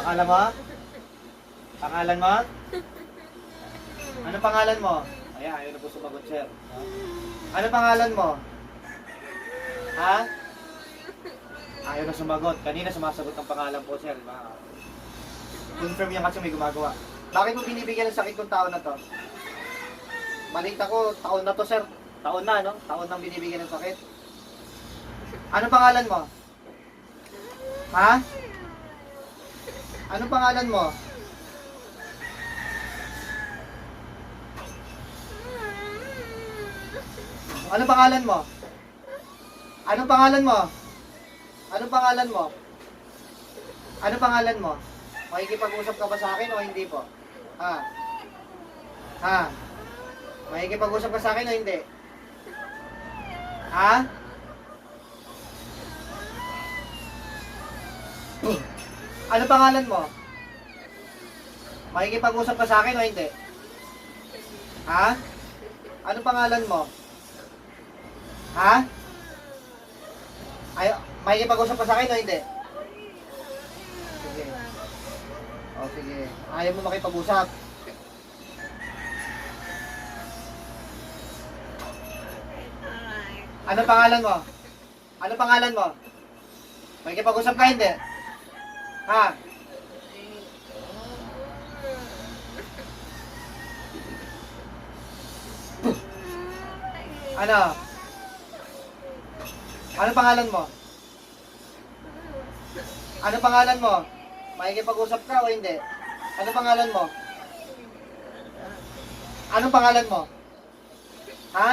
Pangalan mo? Pangalan mo? Ano pangalan mo? Ayan, ayaw na po sumagot, sir. Ano pangalan mo? Ha? Ayaw na sumagot. Kanina sumasagot ang pangalan po, sir. Confirm yan kasi may gumagawa. Bakit mo binibigyan ng sakit ng tao na to? Balik ako, taon na to, sir. Taon na, no? Taon nang binibigyan ng sakit. Ano pangalan mo? Ha? Ano pangalan mo? Ano pangalan mo? Ano pangalan mo? Ano pangalan mo? Ano pangalan mo? Makikipag-usap ka ba sa akin o hindi po? Ha? Ha? Makikipag-usap ka sa akin o hindi? Ha? Ano pangalan mo? Makikipag-usap ka sa akin o hindi? Ha? Ano pangalan mo? Ha? Ay, makikipag-usap ka sa akin o hindi? Sige. O sige. Ayaw mo makipag-usap. Ano pangalan mo? Ano pangalan mo? Makikipag-usap ka hindi? Ha? Ano? Ano pangalan mo? Ano pangalan mo? Makikipag-usap ka o hindi? Ano pangalan mo? Ano pangalan mo? Ha?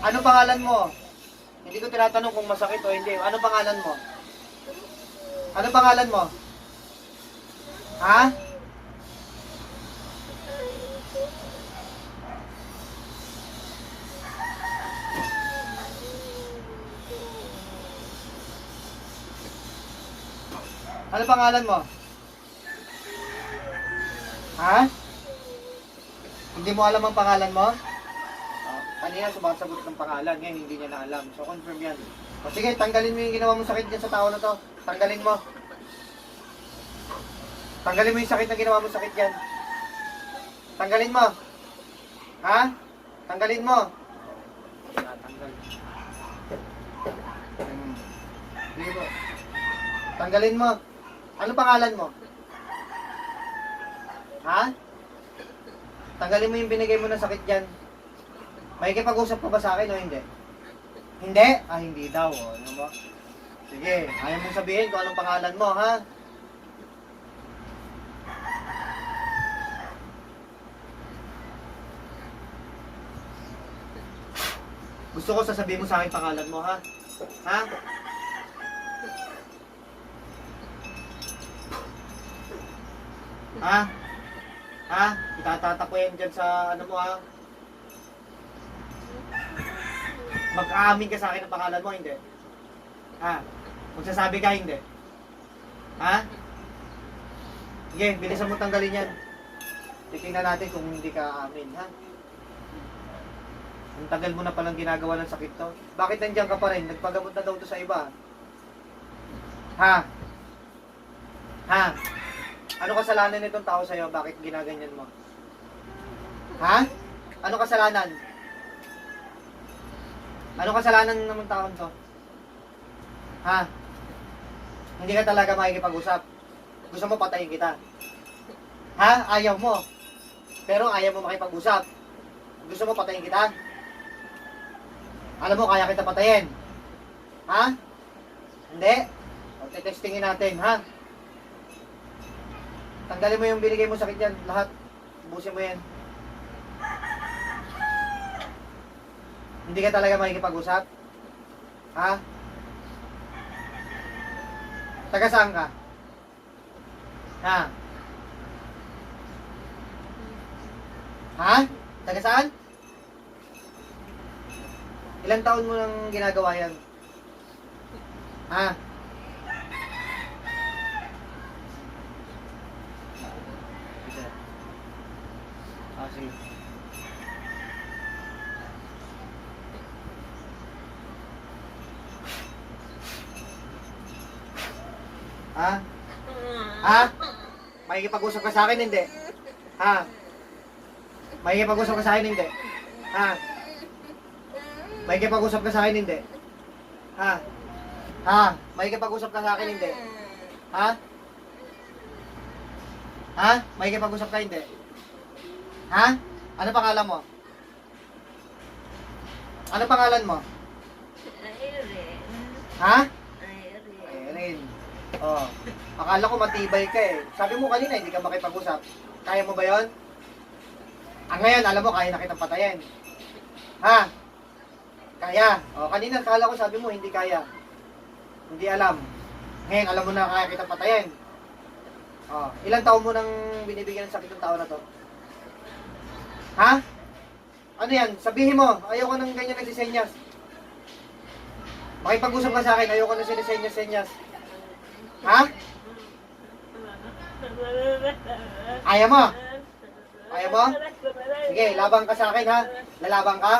Ano pangalan mo? Hindi ko tinatanong kung masakit o hindi. Ano pangalan mo? Ano pangalan mo? Ha? Ano pangalan mo? Ha? Hindi mo alam ang pangalan mo? Kanina sumasagot ng pangalan, ngayon hindi niya na alam. So confirm yan. O sige, tanggalin mo yung ginawa mong sakit dyan sa tao na to. Tanggalin mo. Tanggalin mo yung sakit na ginawa mong sakit dyan. Tanggalin mo. Ha? Tanggalin mo. Tanggal. Sige po. Tanggalin mo. Ano pangalan mo? Ha? Tanggalin mo yung binigay mo na sakit dyan. Makikipag-usap ka ba sa akin o hindi? Hindi? Ah, hindi daw. Ano mo? Sige, ayaw mong sabihin kung anong pangalan mo, ha? Gusto ko sasabihin mo sa akin pangalan mo, ha? Ha? Ha? Ha? Itatatak ko yan dyan sa ano mo, ha? Mag-aamin ka sa akin ng pangalan mo, hindi? Ha? Magsasabi ka, hindi? Ha? Sige, bilisan mo tanggalin yan. Titingnan natin kung hindi ka amin, ha? Ang tagal mo na palang ginagawa ng sakit to. Bakit nandiyan ka pa rin? Nagpagamot na daw to sa iba. Ha? Ha? Ano kasalanan nitong tao sa'yo? Bakit ginaganyan mo? Ha? Ano kasalanan? Ano kasalanan naman taon to? Ha? Hindi ka talaga makikipag-usap. Gusto mo patayin kita. Ha? Ayaw mo. Pero ayaw mo makipag-usap. Gusto mo patayin kita? Alam mo, kaya kita patayin. Ha? Hindi? O, testingin natin, ha? Tanggalin mo yung binigay mo sakit yan. Lahat. Ubusin mo yan. Hindi ka talaga makikipag-usap? Ha? Taga saan ka? Ha? Ha? Taga saan? Ilang taon mo nang ginagawa yan? Ha? Sige. Ha? Ha? Makikipag-usap ka sa akin, hindi? Ha? Makikipag-usap ka sa akin, hindi? Ha? Makikipag-usap ka sa akin, hindi? Ha? Ha? Makikipag-usap ka sa akin, hindi? Ha? Ha? Makikipag-usap ka, hindi? Ha? Ano pangalan mo? Ano pangalan mo? Ha? Erin. Oh. Akala ko matibay ka eh. Sabi mo kanina hindi ka makipag-usap. Kaya mo ba 'yon? Ngayon, alam mo, kaya na kitang patayin. Ha? Kaya. O, kanina akala ko sabi mo hindi kaya. Hindi alam. Ngayon, alam mo na kaya kitang patayin. O, ilang taon mo nang binibigyan ng sakit ng tao na to? Ha? Ano yan? Sabihin mo, ayoko nang ganyan nagsisenyas. Makipag-usap ka sa akin, ayoko nang sinisenyas-senyas. Ha? Ayaw mo? Ayaw mo? Sige, labang ka sa akin ha. Lalabang ka?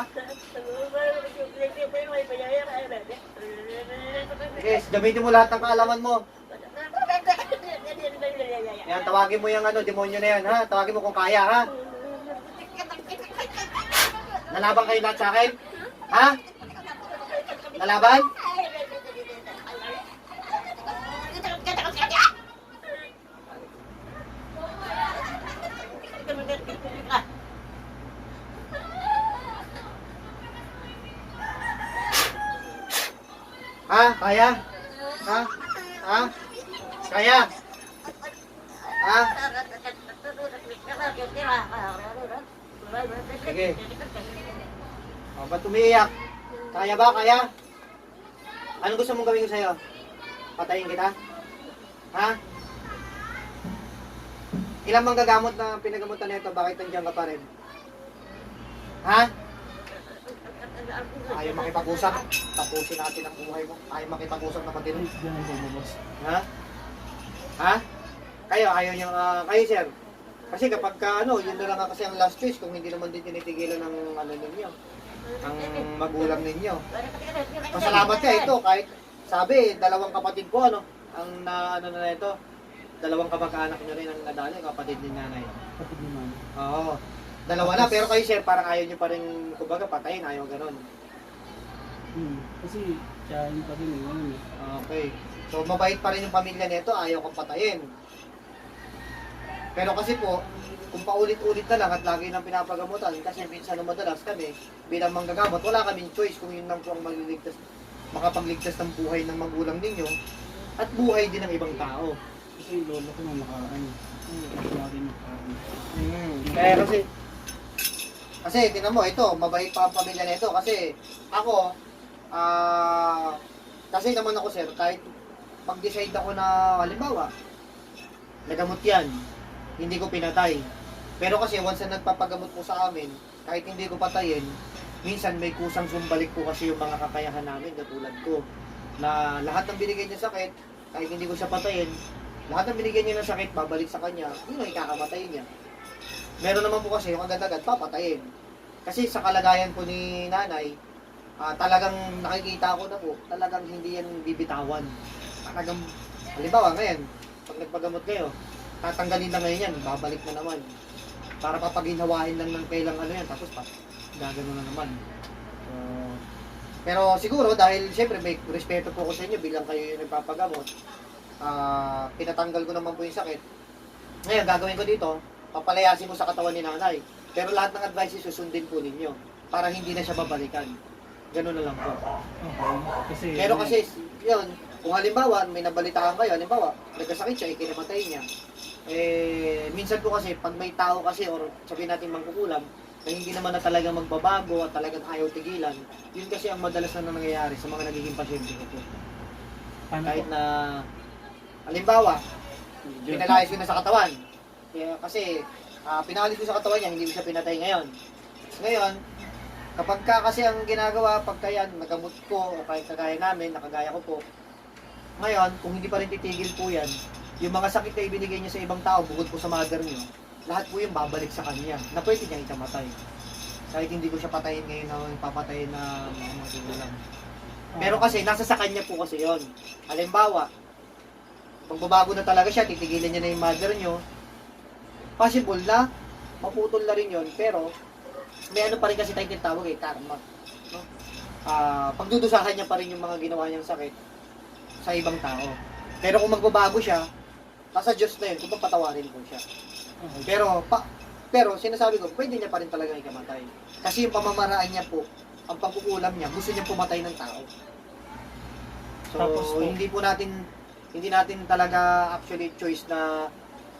Sige, gamitin mo lahat ng kaalaman mo. Yan, tawagin mo yung demonyo na yan ha. Tawagin mo kung kaya ha. Nalaban kayo lahat sa akin? Ha? Nalaban? Ha? Kaya? Ha? Ha? Kaya? Ha? Sige. O, ba't umiiyak? Kaya ba? Kaya? Anong gusto mong gawin ko sa'yo? Patayin kita? Ha? Ilang bang gagamot na pinagamutan nito? Bakit nandiyan ka pa rin? Ha? Ayaw makipag-usap. Tapusin natin ang buhay mo. Ayaw makipag-usap na matino. Ha? Ha? Kayo, ayaw niyo, kayo sir. Kasi kapag yun na lang kasi ang last choice kung hindi naman din tinitigilan ng ninyo. Ang magulang ninyo. Pasalamat ka ito kahit sabi, dalawang kapatid ko ang na ito. Dalawang kamag-anak nyo rin ang nadali, kapatid ni nanay. Kapatid ni nanay. Oo. Dalawa na, pero kayo sir, parang ayaw nyo pa rin, kumbaga, patayin, ayaw ganon. Kasi, tiyahin pa rin ngayon eh. Okay. So, mabait pa rin yung pamilya nito, ayaw kong patayin. Pero kasi po, kung paulit-ulit na lang at lagi nang pinapagamutan, kasi minsan na madalas kami, bilang manggagamot, wala kaming choice kung yun lang po ang makapagligtas ng buhay ng magulang ninyo, at buhay din ng ibang tao. Kasi yung lolo ko na nakaraan. Lagi nakaraan. Kaya kasi tingnan mo, ito, mabait pa ang pamilya nito kasi ako, kasi naman ako sir, kahit pag-decide ako na halimbawa, nagamot yan, hindi ko pinatay. Pero kasi once na nagpapagamot po sa amin, kahit hindi ko patayin, minsan may kusang sumbalik po kasi yung mga kakayahan namin, katulad ko, na lahat ng binigay niya sakit, kahit hindi ko siya patayin, lahat ng binigyan niya ng sakit, babalik sa kanya, yun ang ikakamatay niya. Meron naman po kasi yung agad-agad, papatayin. Kasi sa kalagayan po ni nanay, talagang nakikita ko na po, talagang hindi yan bibitawan. Talagang, halimbawa ngayon, pag nagpagamot kayo, tatanggalin lang ngayon yan, babalik na naman. Para papaginawain lang ng kailang yan, tapos gagano na naman. Pero siguro, dahil siyempre may respeto po ko sa inyo bilang kayo yung nagpapagamot, pinatanggal ko naman po yung sakit. Ngayon, gagawin ko dito, papalayasin mo sa katawan ni nanay. Pero lahat ng advice susundin po ninyo para hindi na siya babalikan. Ganun na lang po. Okay. Pero kasi, yun, kung halimbawa, may nabalitaan kayo, halimbawa, nagkasakit siya, ikinamatay niya. Minsan po kasi, pag may tao kasi, or sabihin natin mangkukulam, na hindi naman na talaga magbabago at talagang ayaw tigilan, yun kasi ang madalas na nangyayari sa mga nagiging pasyente ko po. Kahit na, halimbawa, pinalayas ko na sa katawan. Kasi, pinalis ko sa katawan niya, hindi ko siya pinatay ngayon. Ngayon, kapag kasi ang ginagawa, pagka yan, nagamot ko, o kahit kagaya namin, nakagaya ko po, ngayon, kung hindi pa rin titigil po yan, yung mga sakit na ibinigay niya sa ibang tao, bukod po sa mother niyo, lahat po yung babalik sa kanya, na pwede niya ikamatay. Kahit hindi ko siya patayin ngayon na papatayin na mga magulang. Pero kasi, nasa sa kanya po kasi yon. Halimbawa, magbabago na talaga siya, titigilan niya na yung mother nyo, possible na maputol na rin yun, pero may ano pa rin kasi tayong tinatawag karma. No? Pagdudusahan niya pa rin yung mga ginawa niyang sakit sa ibang tao. Pero kung magbabago siya, nasa Diyos na yun, kung papatawarin ko siya. Okay. Pero sinasabi ko, pwede niya pa rin talaga ikamatay. Kasi yung pamamaraan niya po, ang pagkukulam niya, gusto niya pumatay ng tao. So, Tapos po, hindi natin talaga actually choice na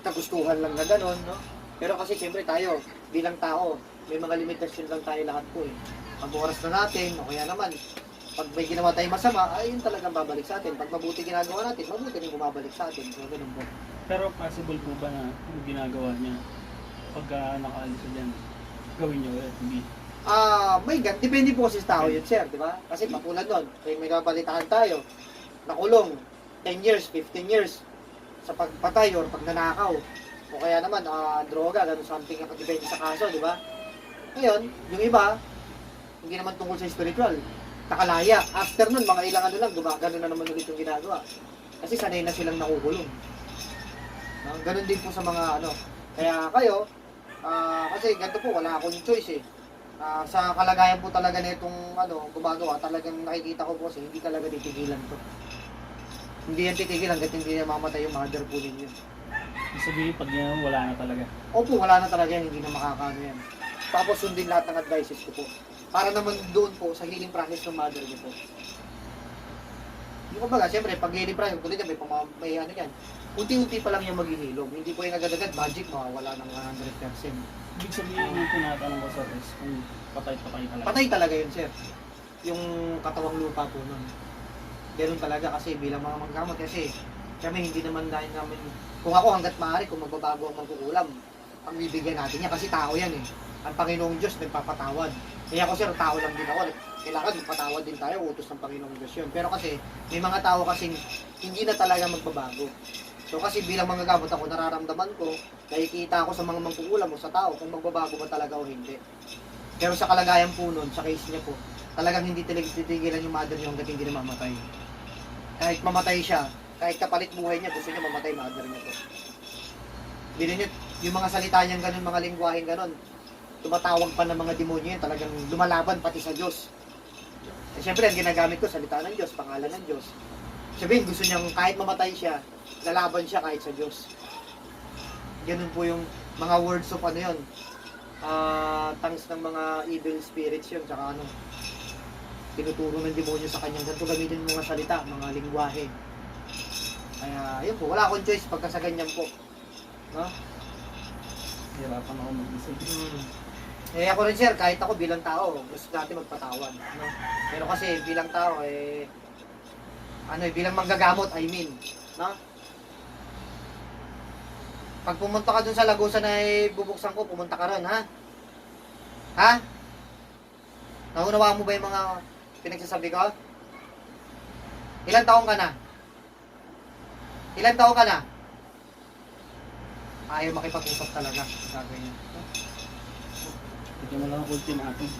kagustuhan lang na gano'n, no? Pero kasi siyempre tayo, bilang tao, may mga limitasyon lang tayo lahat po eh. Pag oras na natin, o kaya naman, pag may ginawa tayong masama, ay yun talagang babalik sa atin. Pag mabuti ginagawa natin, mabuti rin bumabalik sa atin. So, ganun po. pero possible po ba na yung ginagawa niya pagka nakaalis siya dyan, gawin niyo ulit, hindi? Depende po kasi sa tao yun, sir, di ba? Kasi patulad nun, may kapalitaan tayo, nakulong, 10 years, 15 years, sa pagpatay or pagnanakaw. O kaya naman, droga, ganun something ang depende sa kaso, di ba? Ngayon, yung iba, hindi naman tungkol sa spiritual, nakalaya. After nun, mga ilang ano lang, gumagano na naman ulit yung ginagawa. Kasi sanay na silang nakukulong. No? Ganun din po sa mga ano. Kaya kayo, kasi ganito po, wala akong choice eh. Sa kalagayan po talaga na itong ano, gumagawa, talagang nakikita ko po kasi hindi talaga titigilan to. Hindi yan titigilan hanggat hindi na mamatay yung mother po ninyo. Ibig sabihin, pag yan, wala na talaga. Opo, wala na talaga yan, hindi na makakaano yan. Tapos sundin lahat ng advices ko po. Para naman doon po sa healing process ng mother niyo po. Yung kumbaga, siyempre, pag healing process, kulit yan, may ano yan. Unti-unti pa lang yung maghihilom. Hindi po yung agad-agad, magic, mawawala ng 100%. Ibig sabihin yung tinatanong ko sa test, kung patay-patay talaga. Patay talaga yun, sir. Yung katawang lupa po nun. Ganun talaga kasi bilang mga manggamot kasi kami hindi naman dahil namin, kung ako hanggat maaari, kung magbabago ang magkukulam, pagbibigyan natin yan kasi tao yan eh. Ang Panginoong Diyos nagpapatawad. Kaya ako sir, tao lang din ako. Kailangan magpatawad din tayo, utos ng Panginoong Diyos yun. Pero kasi may mga tao kasing hindi na talaga magbabago. So kasi bilang manggagamot ako, nararamdaman ko, nakikita ako sa mga mangkukulam o sa tao kung magbabago ba talaga o hindi. Pero sa kalagayan po nun, sa case niya po, talagang hindi titigilan yung mother niya hanggat hindi na mamatay. Kahit mamatay siya, kahit kapalit buhay niya, gusto niya mamatay mother niya po. Bilhin niyo, yung mga salita niyang ganun, mga lingwaheng ganun, tumatawag pa ng mga demonyo yun, talagang lumalaban pati sa Diyos. Eh, siyempre, ang ginagamit ko, salita ng Diyos, pangalan ng Diyos. Sabihin, gusto niyang kahit mamatay siya, lalaban siya kahit sa Diyos. Ganun po yung mga words of ano yun, tongues ng mga evil spirits yun, tsaka ano, tinuturo ng demonyo sa kanyang ganito gamitin mga salita, mga lingwahe. Kaya, yun po, wala akong choice pagka sa ganyan po. No? Hirapan ako mag-isip. Eh ako rin sir, kahit ako bilang tao, gusto natin magpatawad. No? Pero kasi bilang tao, bilang manggagamot, I mean. No? Pag pumunta ka dun sa Lagusan na bubuksan ko, pumunta ka ron, ha? Ha? Naunawaan mo ba yung mga pinagsasabi ko? Ilan taong ka na? Ilan taong ka na? Ayaw makipag-usap talaga. Gagawin. Ito mo lang ang ultimatum.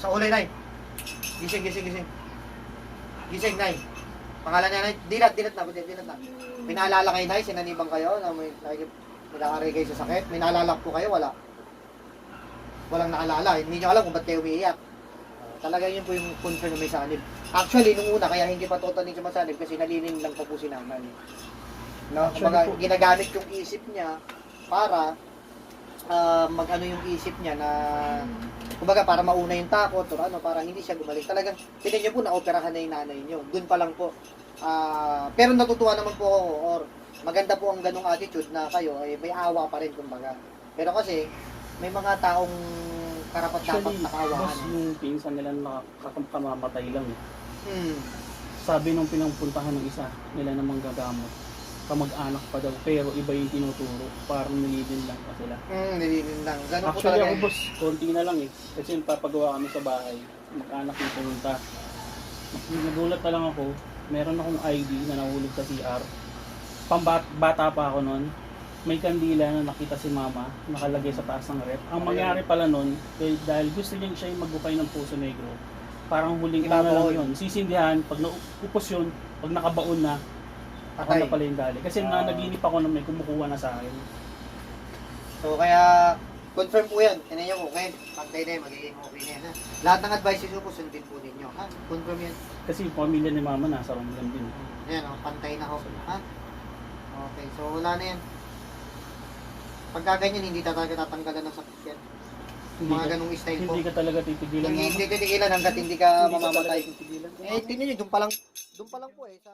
Sa ulay, Nay. Gising. Gising, Nay. Pangalan niya, Nay. Dilat na. May naalala kayo, Nay? Sinanibang kayo na may nag-aaray kayo sa sakit? May naalala po kayo? Wala. Walang naalala. Hindi nyo alam kung ba't kayo umiiyak. Talaga yun po yung concern na may sanib. Actually, nung una, kaya hindi pa totally siya masanib kasi nalinin lang po si nanay. No? Kumbaga, ginagamit yung isip niya para mag-ano yung isip niya na kumbaga para mauna yung takot o ano, para hindi siya gumaling. Talagang, tignan niyo po, na-operahan na yung nanay niyo. Doon pa lang po. Pero natutuwa naman po ako, or maganda po ang ganong attitude na kayo, ay may awa pa rin, kumbaga. Pero kasi, may mga taong karapat dapat Actually, nakaawakan. boss, yung pinsan nila nakakamamatay lang eh. Hmm. Sabi nung pinangpuntahan ng isa, nila namang gagamot. Kamag-anak pa daw, pero iba yung tinuturo. Parang nilidin lang pa sila. Nililin lang. Ganun po Actually talaga. ako boss, konti na lang eh. Kasi yung papagawa kami sa bahay, mag-anak yung pumunta. Nagulat na lang ako, meron akong ID na nahulog sa CR. Bata pa ako noon, may kandila na nakita si mama, nakalagay sa taas ng rep. Ang mangyari pala noon, dahil gusto niya siya yung magbukay ng puso negro, parang huling ano na lang yun. Sisindihan, pag naupos yun, pag nakabaon na, ako Patay. na pala yung dali. Kasi naginip ako na may kumukuha na sa akin. So kaya confirm po yan. Tinan niyo po, okay? Pantay na yan, magiging okay na yan. Ha? Lahat ng advices po, sundin po ninyo. Ha? Confirm yan. Kasi yung pamilya ni mama nasa Romblon din. Ayan o, pantay na ho. Ha? Okay, so wala na yan. Pagka ganyan, hindi talaga tatanggalan ng sakit yan. Mga ganung style po. Hindi ka talaga titigilan. Hindi mama. titigilan hanggat hindi ka Hindi ka talaga mamamatay. titigilan. Eh, tingnan nyo, doon pa lang po eh. Sa